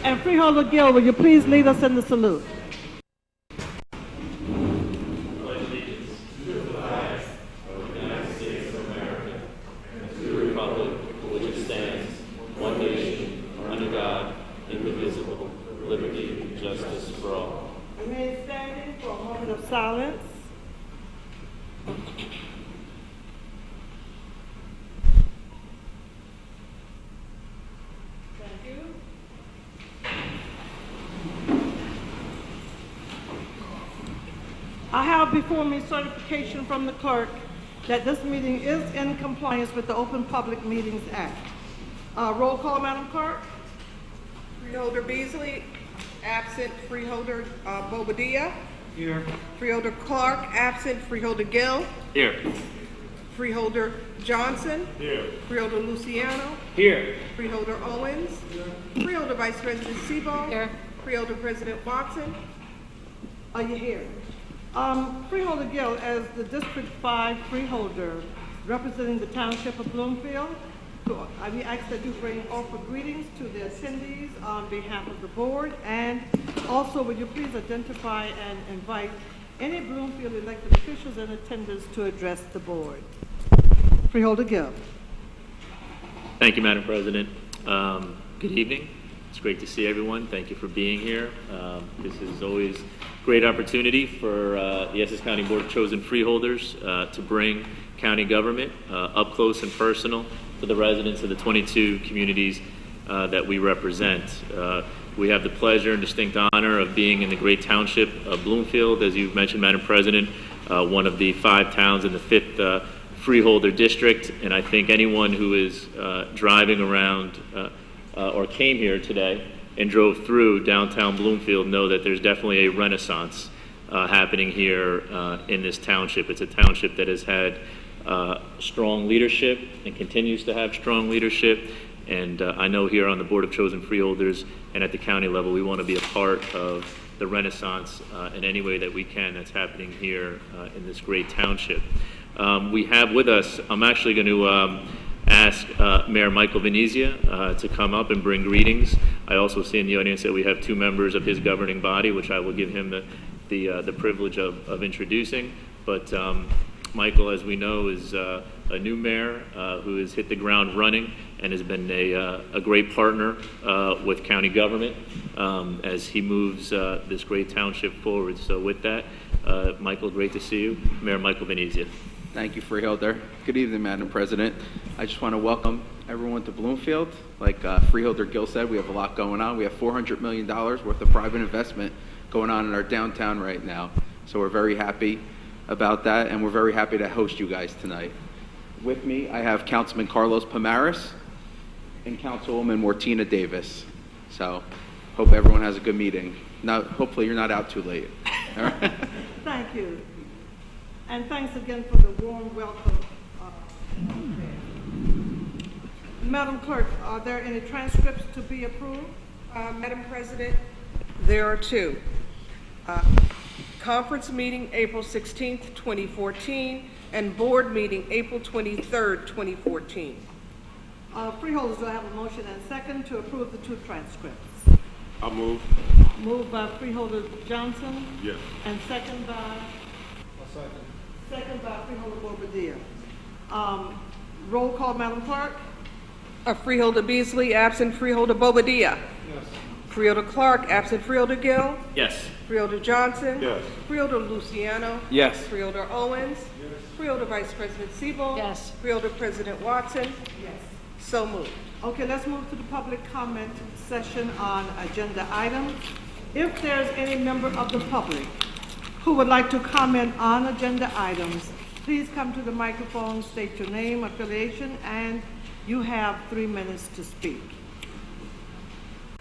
And Freeholder Gill, will you please lead us in the salute? Remain standing for a moment of silence. Thank you. I have before me certification from the clerk that this meeting is in compliance with the Open Public Meetings Act. Roll call, Madam Clerk. Freeholder Beasley, absent. Freeholder Bobadilla. Here. Freeholder Clark, absent. Freeholder Gill. Here. Freeholder Johnson. Here. Freeholder Luciano. Here. Freeholder Owens. Freeholder Vice President Sebo. Here. Freeholder President Watson. Are you here? Freeholder Gill, as the District 5 freeholder representing the Township of Bloomfield, we ask that you offer greetings to the attendees on behalf of the board, and also would you please identify and invite any Bloomfield elected officials and attendants to address the board. Freeholder Gill. Thank you, Madam President. Good evening. It's great to see everyone. Thank you for being here. This is always a great opportunity for the Essex County Board of Chosen Freeholders to bring county government up close and personal to the residents of the 22 communities that we represent. We have the pleasure and distinct honor of being in the great township of Bloomfield, as you've mentioned, Madam President, one of the 5 towns in the 5th freeholder district. And I think anyone who is driving around or came here today and drove through downtown Bloomfield know that there's definitely a renaissance happening here in this township. It's a township that has had strong leadership and continues to have strong leadership. And I know here on the Board of Chosen Freeholders and at the county level, we want to be a part of the renaissance in any way that we can that's happening here in this great township. We have with us, I'm actually going to ask Mayor Michael Venezia to come up and bring greetings. I also see in the audience that we have 2 members of his governing body, which I will give him the privilege of introducing. But Michael, as we know, is a new mayor who has hit the ground running and has been a great partner with county government as he moves this great township forward. So with that, Michael, great to see you. Mayor Michael Venezia. Thank you, Freeholder. Good evening, Madam President. I just want to welcome everyone to Bloomfield. Like Freeholder Gill said, we have a lot going on. We have $400 million worth of private investment going on in our downtown right now. So we're very happy about that, and we're very happy to host you guys tonight. With me, I have Councilman Carlos Pomares and Councilwoman Mortina Davis. So hope everyone has a good meeting. Now, hopefully you're not out too late. All right? Thank you. And thanks again for the warm welcome. Madam Clerk, are there any transcripts to be approved? Madam President, there are 2. Conference meeting April 16th, 2014, and board meeting April 23rd, 2014. Freeholders, do I have a motion and second to approve the 2 transcripts? I'll move. Moved by Freeholder Johnson. Yes. And second by? Second by Freeholder Bobadilla. Roll call, Madam Clerk. Freeholder Beasley, absent. Freeholder Bobadilla. Yes. Freeholder Clark, absent. Freeholder Gill. Yes. Freeholder Johnson. Yes. Freeholder Luciano. Yes. Freeholder Owens. Yes. Freeholder Vice President Sebo. Yes. Freeholder President Watson. Yes. So moved. Okay, let's move to the public comment session on agenda items. If there's any member of the public who would like to comment on agenda items, please come to the microphone, state your name, affiliation, and you have 3 minutes to speak.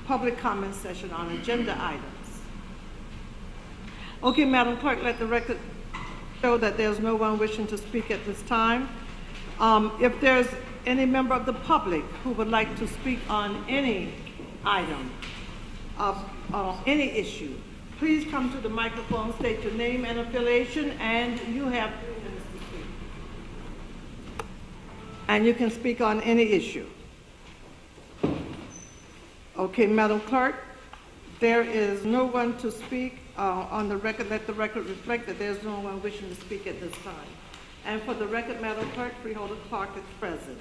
Public comment session on agenda items. Okay, Madam Clerk, let the record show that there's no one wishing to speak at this time. If there's any member of the public who would like to speak on any item, any issue, please come to the microphone, state your name and affiliation, and you have 3 minutes to speak. And you can speak on any issue. Okay, Madam Clerk, There is no one to speak on the record. Let the record reflect that there's no one wishing to speak at this time. And for the record, Madam Clerk, Freeholder Clark is present.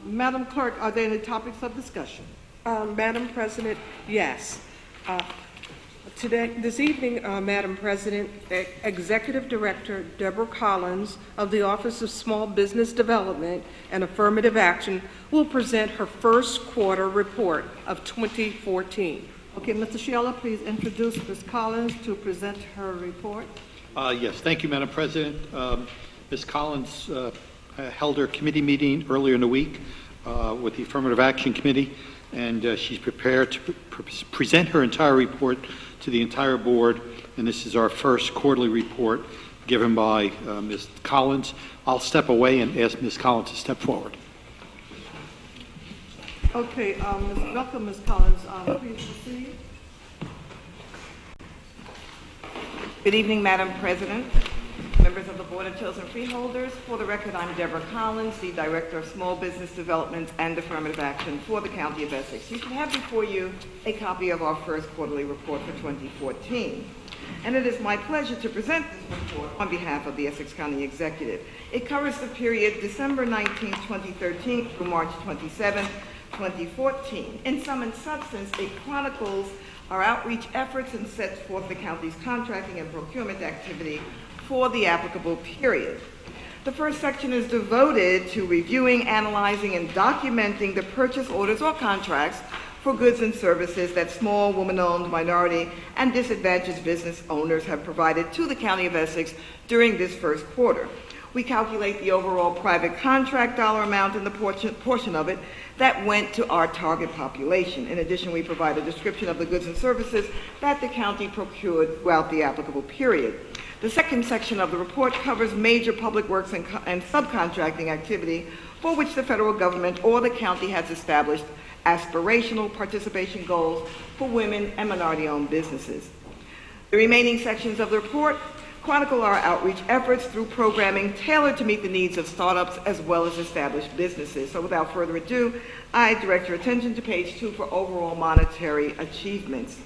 Madam Clerk, are there any topics of discussion? Madam President, yes. This evening, Madam President, Executive Director Deborah Collins of the Office of Small Business Development and Affirmative Action will present her first quarter report of 2014. Okay, Mr. Sheila, please introduce Ms. Collins to present her report. Yes, thank you, Madam President. Ms. Collins held her committee meeting earlier in the week with the Affirmative Action Committee, and she's prepared to present her entire report to the entire board, and this is our first quarterly report given by Ms. Collins. I'll step away and ask Ms. Collins to step forward. Okay, welcome, Ms. Collins. Please proceed. Good evening, Madam President, members of the Board of Chosen Freeholders. For the record, I'm Deborah Collins, the Director of Small Business Development and Affirmative Action for the County of Essex. You should have before you a copy of our first quarterly report for 2014. And it is my pleasure to present this report on behalf of the Essex County Executive. It covers the period December 19, 2013 through March 27, 2014. In sum and substance, it chronicles our outreach efforts and sets forth the county's contracting and procurement activity for the applicable period. The first section is devoted to reviewing, analyzing, and documenting the purchase orders or contracts for goods and services that small, woman-owned, minority, and disadvantaged business owners have provided to the County of Essex during this first quarter. We calculate the overall private contract dollar amount and the portion of it that went to our target population. In addition, we provide a description of the goods and services that the county procured throughout the applicable period. The second section of the report covers major public works and subcontracting activity for which the federal government or the county has established aspirational participation goals for women and minority-owned businesses. The remaining sections of the report chronicle our outreach efforts through programming tailored to meet the needs of startups as well as established businesses. So without further ado, I direct your attention to page 2 for overall monetary achievements.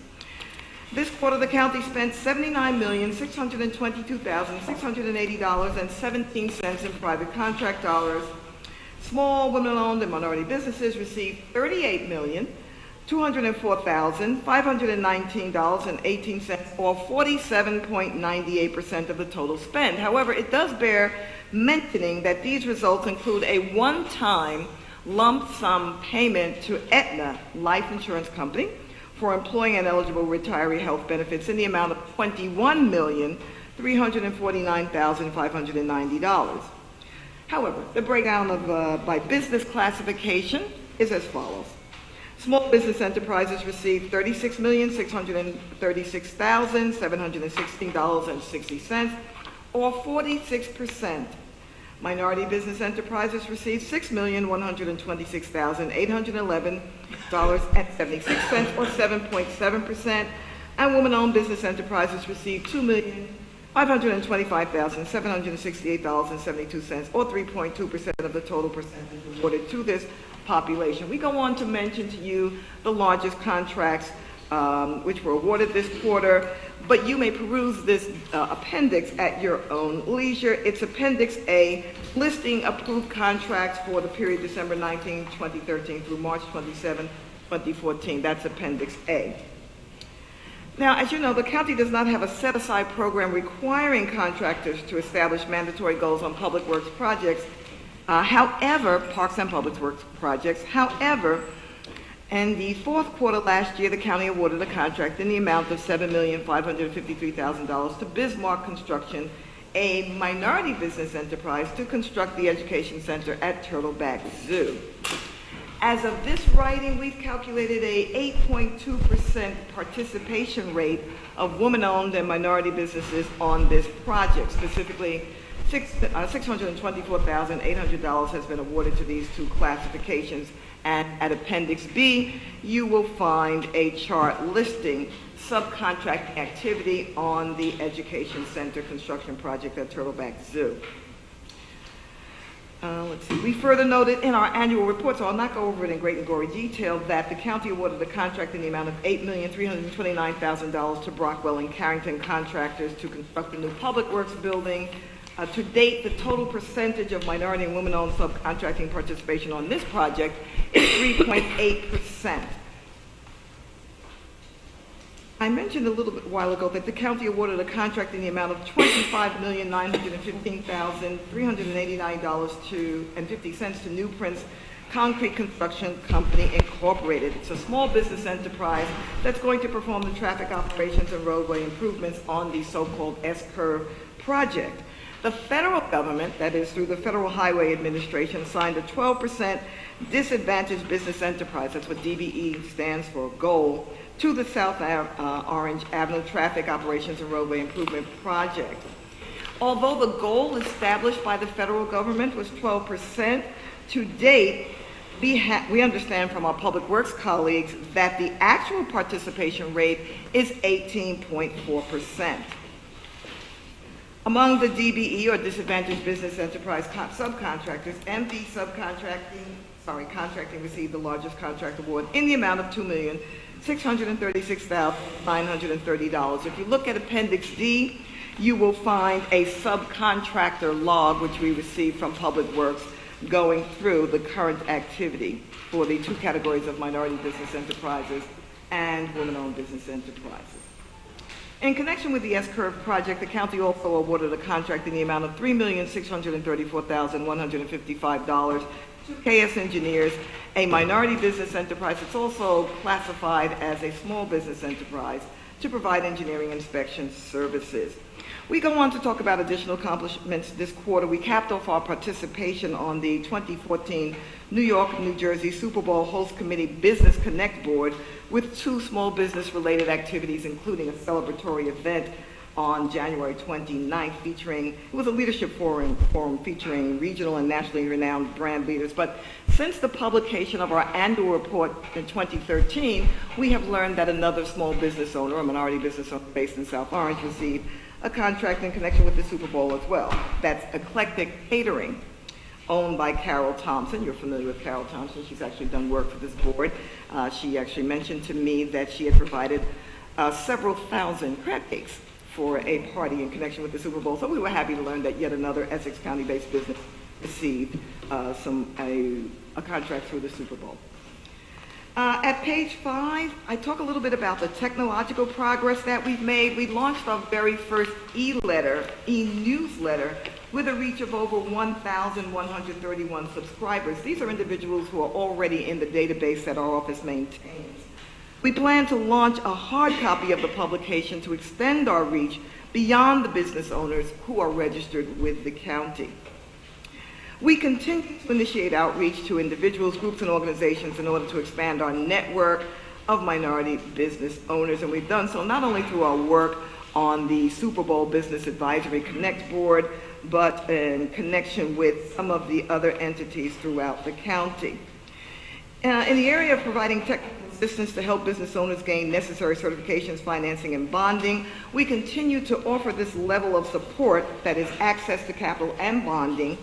This quarter, the county spent $79,622,680.17 in private contract dollars. Small, women-owned, and minority businesses received $38,204,519.18, or 47.98% of the total spend. However, it does bear mentioning that these results include a one-time lump sum payment to Aetna Life Insurance Company for employing and eligible retiree health benefits in the amount of $21,349,590. However, the breakdown of by business classification is as follows. Small business enterprises received $36,636,716.60, or 46%. Minority business enterprises received $6,126,811.76, or 7.7%, and women-owned business enterprises received $2,525,768.72, or 3.2% of the total percentage awarded to this population. We go on to mention to you the largest contracts which were awarded this quarter, but you may peruse this appendix at your own leisure. It's Appendix A, listing approved contracts for the period December 19, 2013 through March 27, 2014. That's Appendix A. Now, as you know, the county does not have a set-aside program requiring contractors to establish mandatory goals on public works projects. However, parks and public works projects. However, in the fourth quarter last year, the county awarded a contract in the amount of $7,553,000 to Bismarck Construction, a minority business enterprise, to construct the education center at Turtleback Zoo. As of this writing, we've calculated a 8.2% participation rate of women-owned and minority businesses on this project. Specifically, $624,800 has been awarded to these two classifications. And at Appendix B, you will find a chart listing subcontracting activity on the Education Center construction project at Turtleback Zoo. Let's see, we further noted in our annual report, so I'll not go over it in great and gory detail, that the county awarded a contract in the amount of $8,329,000 to Brockwell and Carrington contractors to construct a new public works building. To date, the total percentage of minority and women-owned subcontracting participation on this project is 3.8%. I mentioned a little bit while ago that the county awarded a contract in the amount of $25,915,389.50 to New Prince Concrete Construction Company Incorporated. It's a small business enterprise that's going to perform the traffic operations and roadway improvements on the so-called S-curve project. The federal government, that is through the Federal Highway Administration, signed a 12% disadvantaged business enterprise, that's what DBE stands for, goal, to the South Orange Avenue Traffic Operations and Roadway Improvement Project. Although the goal established by the federal government was 12%, to date, we understand from our public works colleagues that the actual participation rate is 18.4%. Among the DBE, or Disadvantaged Business Enterprise subcontractors, MD Contracting received the largest contract award in the amount of $2,636,930. If you look at Appendix D, you will find a subcontractor log, which we received from Public Works, going through the current activity for the two categories of minority business enterprises and women-owned business enterprises. In connection with the S-curve project, the county also awarded a contract in the amount of $3,634,155 to KS Engineers, a minority business enterprise. It's also classified as a small business enterprise to provide engineering inspection services. We go on to talk about additional accomplishments this quarter. We capped off our participation on the 2014 New York, New Jersey Super Bowl Host Committee Business Connect Board with two small business-related activities, including a celebratory event on January 29th it was a leadership forum featuring regional and nationally renowned brand leaders. But since the publication of our annual report in 2013, we have learned that another small business owner, a minority business owner based in South Orange, received a contract in connection with the Super Bowl as well. That's Eclectic Catering, owned by Carol Thompson. You're familiar with Carol Thompson. She's actually done work for this board. She actually mentioned to me that she had provided several thousand crab cakes for a party in connection with the Super Bowl. So we were happy to learn that yet another Essex County-based business received a contract through the Super Bowl. At page 5, I talk a little bit about the technological progress that we've made. We launched our very first e-newsletter with a reach of over 1,131 subscribers. These are individuals who are already in the database that our office maintains. We plan to launch a hard copy of the publication to extend our reach beyond the business owners who are registered with the county. We continue to initiate outreach to individuals, groups, and organizations in order to expand our network of minority business owners, and we've done so not only through our work on the Super Bowl Business Advisory Connect Board, but in connection with some of the other entities throughout the county. In the area of providing technical assistance to help business owners gain necessary certifications, financing, and bonding, we continue to offer this level of support, that is access to capital and bonding,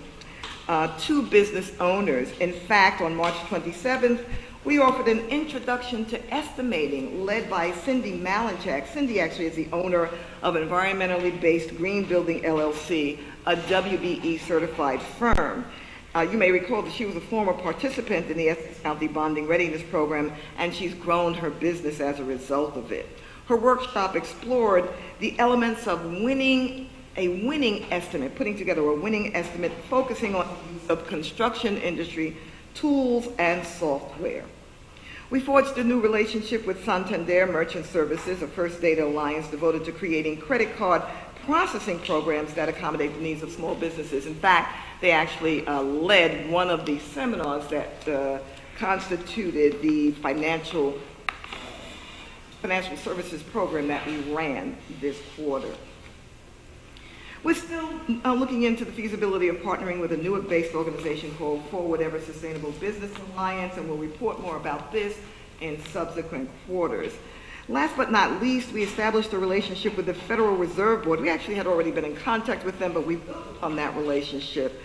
to business owners. In fact, on March 27th, we offered an introduction to estimating led by Cindy Malinchak. Cindy actually is the owner of environmentally based Green Building LLC, a WBE certified firm. You may recall that she was a former participant in the Essex County Bonding Readiness Program, and she's grown her business as a result of it. Her workshop explored the elements of putting together a winning estimate, focusing on the use of construction industry tools and software. We forged a new relationship with Santander Merchant Services, a First Data alliance devoted to creating credit card processing programs that accommodate the needs of small businesses. In fact, they actually led one of the seminars that constituted the financial services program that we ran this quarter. We're still looking into the feasibility of partnering with a Newark-based organization called Forward Ever Sustainable Business Alliance, and we'll report more about this in subsequent quarters. Last but not least, we established a relationship with the Federal Reserve Board. We actually had already been in contact with them, but we built on that relationship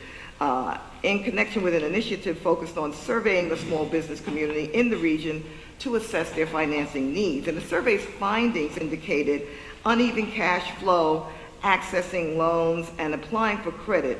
in connection with an initiative focused on surveying the small business community in the region to assess their financing needs. And the survey's findings indicated uneven cash flow, accessing loans, and applying for credit.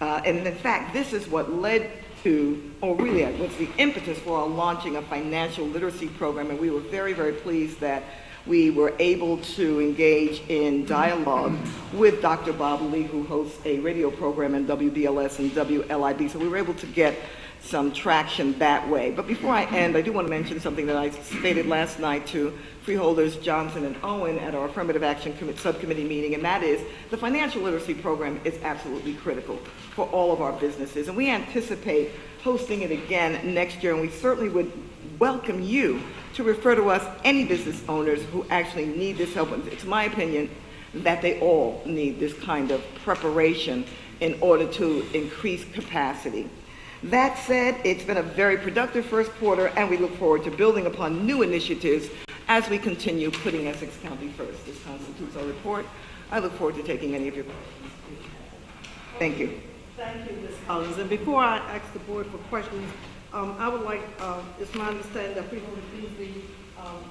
And in fact, this is what led to, or really was the impetus for our launching a financial literacy program, and we were very, very pleased that we were able to engage in dialogue with Dr. Bob Lee, who hosts a radio program in WBLS and WLIB, so we were able to get some traction that way. But before I end, I do want to mention something that I stated last night to freeholders Johnson and Owen at our Affirmative Action Subcommittee meeting, and that is the financial literacy program is absolutely critical for all of our businesses. And we anticipate hosting it again next year, and we certainly would welcome you to refer to us, any business owners who actually need this help. It's my opinion that they all need this kind of preparation in order to increase capacity. That said, it's been a very productive first quarter, and we look forward to building upon new initiatives as we continue putting Essex County first. This constitutes our report. I look forward to taking any of your questions. Thank you. Thank you, Ms. Collins. And before I ask the board for questions, I would like, it's my understanding that Freeholder Beasley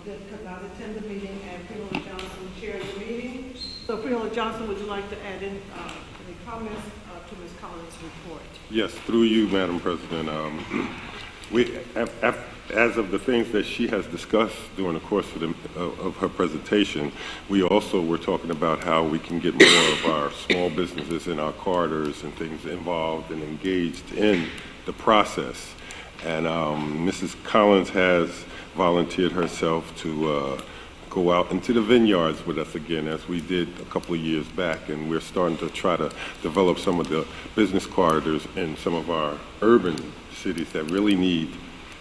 could not attend the meeting, and Freeholder Johnson chaired the meeting. So Freeholder Johnson, would you like to add in any comments to Ms. Collins' report? Yes, through you, Madam President. As of the things that she has discussed during the course of her presentation, we also were talking about how we can get more of our small businesses in our corridors and things involved and engaged in the process. And Mrs. Collins has volunteered herself to go out into the vineyards with us again, as we did a couple of years back, and we're starting to try to develop some of the business corridors in some of our urban cities that really need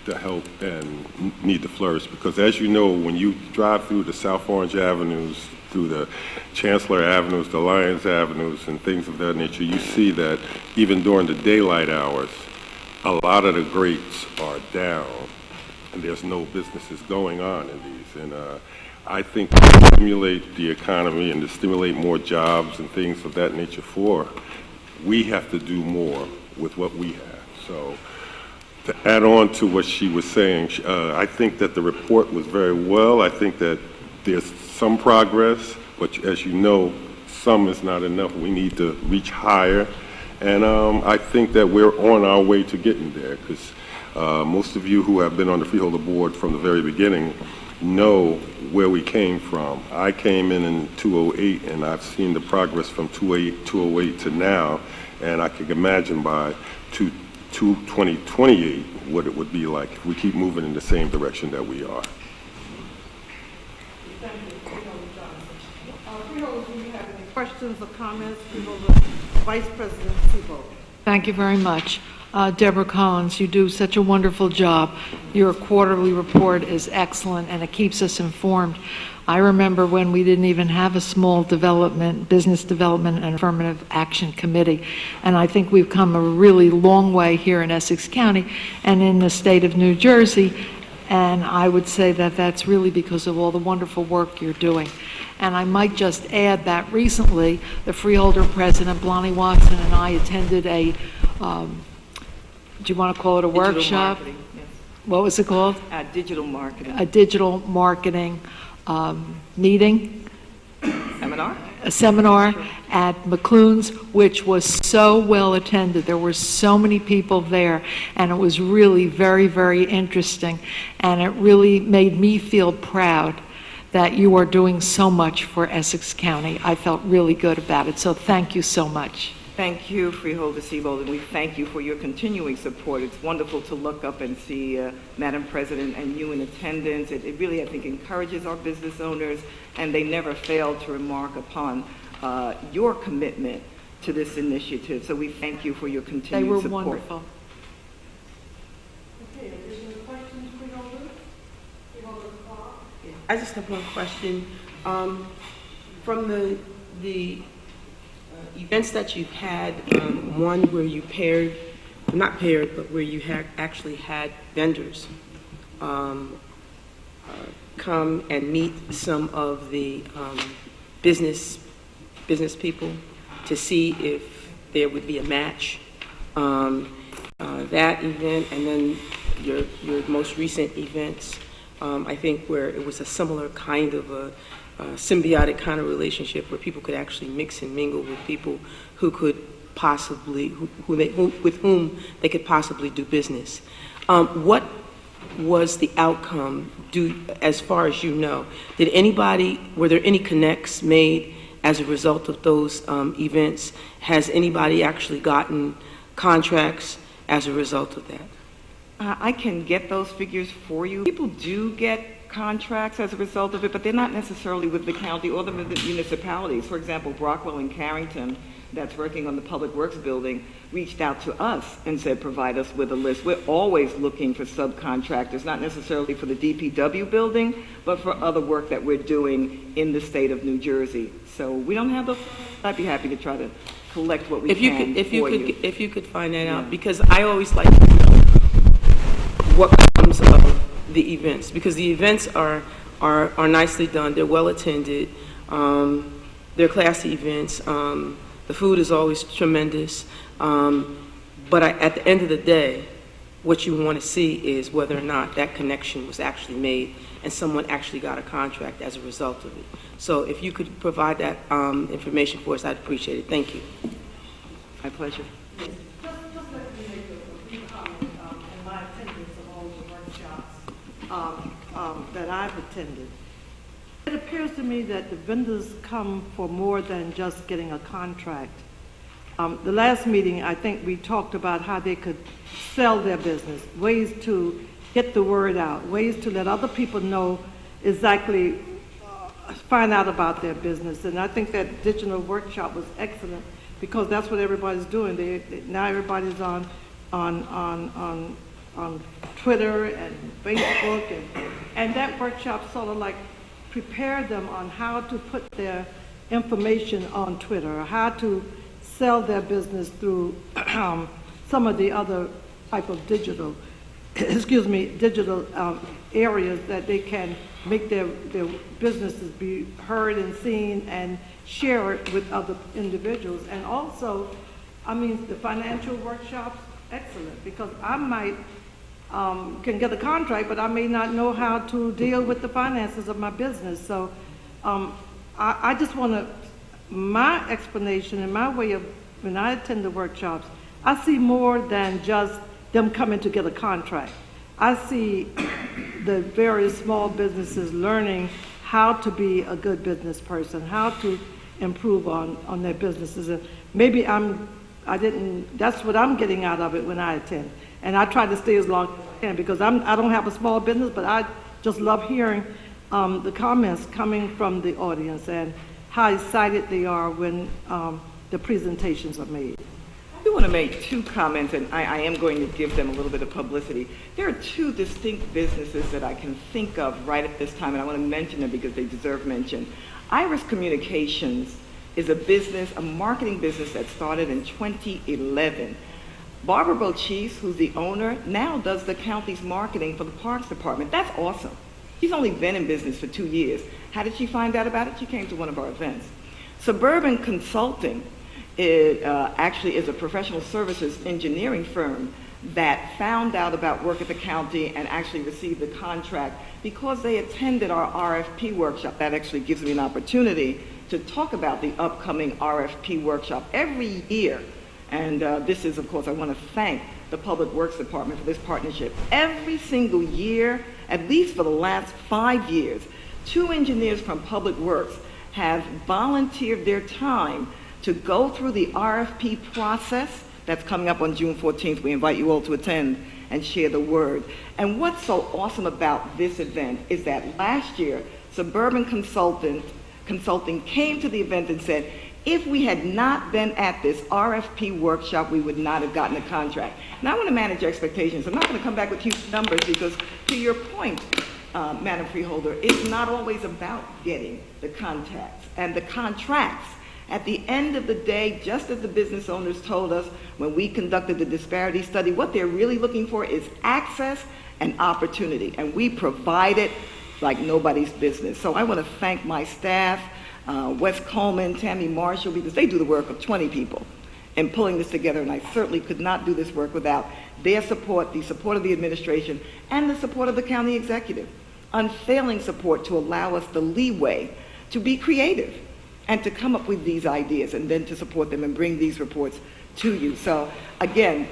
the help and need to flourish. Because as you know, when you drive through the South Orange Avenues, through the Chancellor Avenues, the Lyons Avenues, and things of that nature, you see that even during the daylight hours, a lot of the grades are down, and there's no businesses going on in these. And I think to stimulate the economy and to stimulate more jobs and things of that nature we have to do more with what we have. So to add on to what she was saying, I think that the report was very well. I think that there's some progress, but as you know, some is not enough. We need to reach higher. And I think that we're on our way to getting there, because most of you who have been on the Freeholder Board from the very beginning know where we came from. I came in 2008, and I've seen the progress from 2008 to now, and I can imagine by 2028 what it would be like if we keep moving in the same direction that we are. Thank you, Freeholder Johnson. Freeholder, do you have any questions or comments? Freeholder Vice President Sebo. Thank you very much. Deborah Collins, you do such a wonderful job. Your quarterly report is excellent, and it keeps us informed. I remember when we didn't even have a small development, business development and affirmative action committee, and I think we've come a really long way here in Essex County and in the state of New Jersey, and I would say that that's really because of all the wonderful work you're doing. And I might just add that recently, the Freeholder President, Blondie Watson, and I attended a, do you want to call it a Digital workshop? marketing, yes. What was it called? Digital marketing. A digital marketing meeting, a seminar at McClune's, which was so well attended. There were so many people there, and it was really very, very interesting. And it really made me feel proud that you are doing so much for Essex County. I felt really good about it, so thank you so much. Thank you, Freeholder Sebo, and we thank you for your continuing support. It's wonderful to look up and see Madam President and you in attendance. It really, I think, encourages our business owners, and they never fail to remark upon your commitment to this initiative. So we thank you for your continued support. They were wonderful. Okay, additional questions, Freeholder? Freeholder Clark? I just have one question. From the events that you've had, one where you not paired, but where you actually had vendors come and meet some of the business people to see if there would be a match that event, and then your most recent events, I think where it was a similar kind of a symbiotic kind of relationship where people could actually mix and mingle with people who could possibly, with whom they could possibly do business. What was the outcome, as far as you know? Were there any connects made as a result of those events? Has anybody actually gotten contracts as a result of that? I can get those figures for you. People do get contracts as a result of it, but they're not necessarily with the county or the municipalities. For example, Brockwell and Carrington, that's working on the Public Works building, reached out to us and said, provide us with a list. We're always looking for subcontractors, not necessarily for the DPW building, but for other work that we're doing in the state of New Jersey. So we don't have those. I'd be happy to try to collect what we can for you. If you could find that out, because I always like to know what comes of the events, because the events are nicely done. They're well attended. They're classy events. The food is always tremendous. But at the end of the day, what you want to see is whether or not that connection was actually made and someone actually got a contract as a result of it. So if you could provide that information for us, I'd appreciate it. Thank you. My pleasure. Just let me make a few comments in my attendance of all the workshops that I've attended. It appears to me that the vendors come for more than just getting a contract. The last meeting, I think we talked about how they could sell their business, ways to get the word out, ways to let other people know exactly, find out about their business. And I think that digital workshop was excellent because that's what everybody's doing. Now everybody's on Twitter and Facebook, and that workshop sort of like prepared them on how to put their information on Twitter, or how to sell their business through some of the other type of digital, digital areas that they can make their businesses be heard and seen and share it with other individuals. And also, I mean, the financial workshops, excellent, because I might can get a contract, but I may not know how to deal with the finances of my business. So I just want to, my explanation and my way of, when I attend the workshops, I see more than just them coming to get a contract. I see the various small businesses learning how to be a good business person, how to improve on their businesses. And maybe that's what I'm getting out of it when I attend. And I try to stay as long as I can because I don't have a small business, but I just love hearing the comments coming from the audience and how excited they are when the presentations are made. I do want to make two comments, and I am going to give them a little bit of publicity. There are two distinct businesses that I can think of right at this time, and I want to mention them because they deserve mention. Iris Communications is a business, a marketing business that started in 2011. Barbara Bochis, who's the owner, now does the county's marketing for the Parks Department. That's awesome. She's only been in business for 2 years. How did she find out about it? She came to one of our events. Suburban Consulting actually is a professional services engineering firm that found out about work at the county and actually received the contract because they attended our RFP workshop. That actually gives me an opportunity to talk about the upcoming RFP workshop every year. And this is, of course, I want to thank the Public Works Department for this partnership. Every single year, at least for the last 5 years, 2 engineers from Public Works have volunteered their time to go through the RFP process. That's coming up on June 14th. We invite you all to attend and share the word. And what's so awesome about this event is that last year, Suburban Consulting came to the event and said, if we had not been at this RFP workshop, we would not have gotten a contract. Now, I want to manage expectations. I'm not going to come back with huge numbers because, to your point, Madam Freeholder, it's not always about getting the contacts and the contracts. At the end of the day, just as the business owners told us when we conducted the disparity study, what they're really looking for is access and opportunity, and we provide it like nobody's business. So I want to thank my staff, Wes Coleman, Tammy Marshall, because they do the work of 20 people. in pulling this together, and I certainly could not do this work without their support, the support of the administration, and the support of the county executive. Unfailing support to allow us the leeway to be creative and to come up with these ideas and then to support them and bring these reports to you. So again,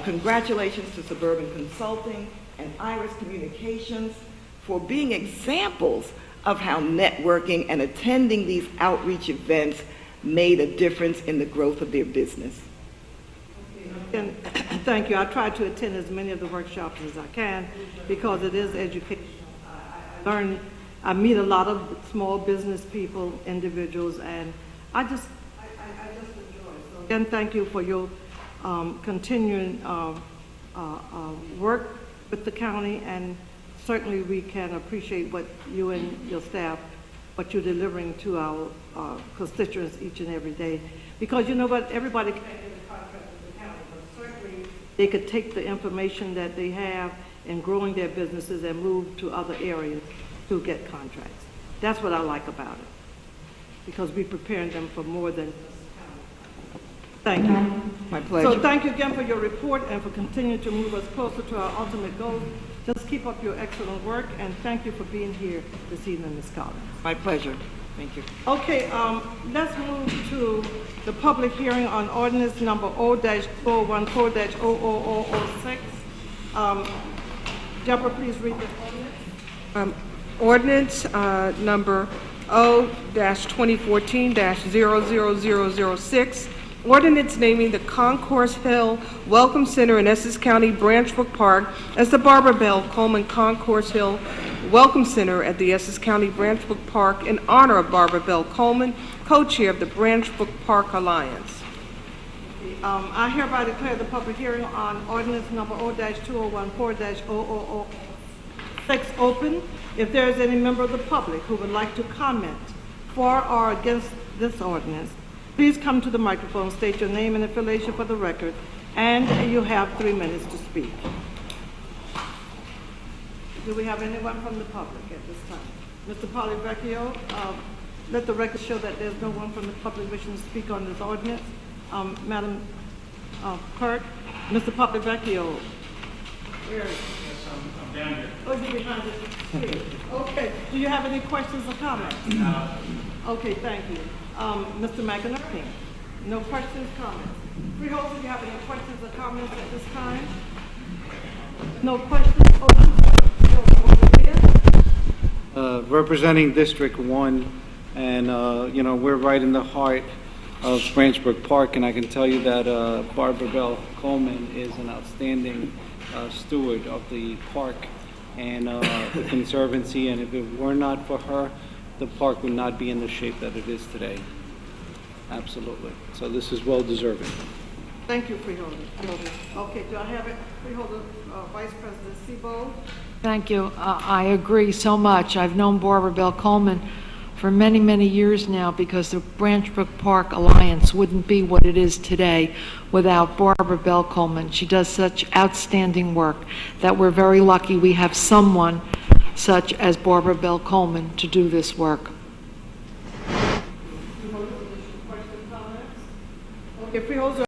congratulations to Suburban Consulting and Iris Communications for being examples of how networking and attending these outreach events made a difference in the growth of their business. And thank you. I try to attend as many of the workshops as I can because it is educational. I meet a lot of small business people, individuals, and I just enjoy it. So again, thank you for your continuing work with the county, and certainly we can appreciate what you and your staff, what you're delivering to our constituents each and every day. Because you know what, everybody can't get a contract with the county, but certainly they could take the information that they have in growing their businesses and move to other areas to get contracts. That's what I like about it, because we're preparing them for more than thank you. My pleasure. So thank you again for your report and for continuing to move us closer to our ultimate goal. Just keep up your excellent work, and thank you for being here this evening, Ms. Collins. My pleasure. Thank you. Okay, let's move to the public hearing on ordinance number O-2014-00006. Deborah, please read the ordinance. Ordinance number O-2014-00006. Ordinance naming the Concourse Hill Welcome Center in Essex County, Branchbrook Park as the Barbara Bell Coleman Concourse Hill Welcome Center at the Essex County, Branchbrook Park in honor of Barbara Bell Coleman, co-chair of the Branchbrook Park Alliance. I hereby declare the public hearing on ordinance number O-2014-00006 open. If there is any member of the public who would like to comment for or against this ordinance, please come to the microphone, state your name and affiliation for the record, and you have 3 minutes to speak. Do we have anyone from the public at this time? Mr. Polyvecchio, let the record show that there's no one from the public wishing to speak on this ordinance. Madam Clerk, Mr. Polyvecchio. Where is he? Yes, I'm down here. Oh, you're behind the screen. Okay. Do you have any questions or comments? No. Okay, thank you. Mr. McInerney, no questions, comments? Freeholder, do you have any questions or comments at this time? No questions? Representing District 1, and, we're right in the heart of Branchbrook Park, and I can tell you that Barbara Bell Coleman is an outstanding steward of the park and the Conservancy, and if it were not for her, the park would not be in the shape that it is today. Absolutely. So this is well deserving. Thank you, Freeholder. Okay, do I have it? Freeholder, Vice President Sebo? Thank you. I agree so much. I've known Barbara Bell Coleman for many, many years now because the Branchbrook Park Alliance wouldn't be what it is today without Barbara Bell Coleman. She does such outstanding work that we're very lucky we have someone such as Barbara Bell Coleman to do this work. Okay, Freeholder,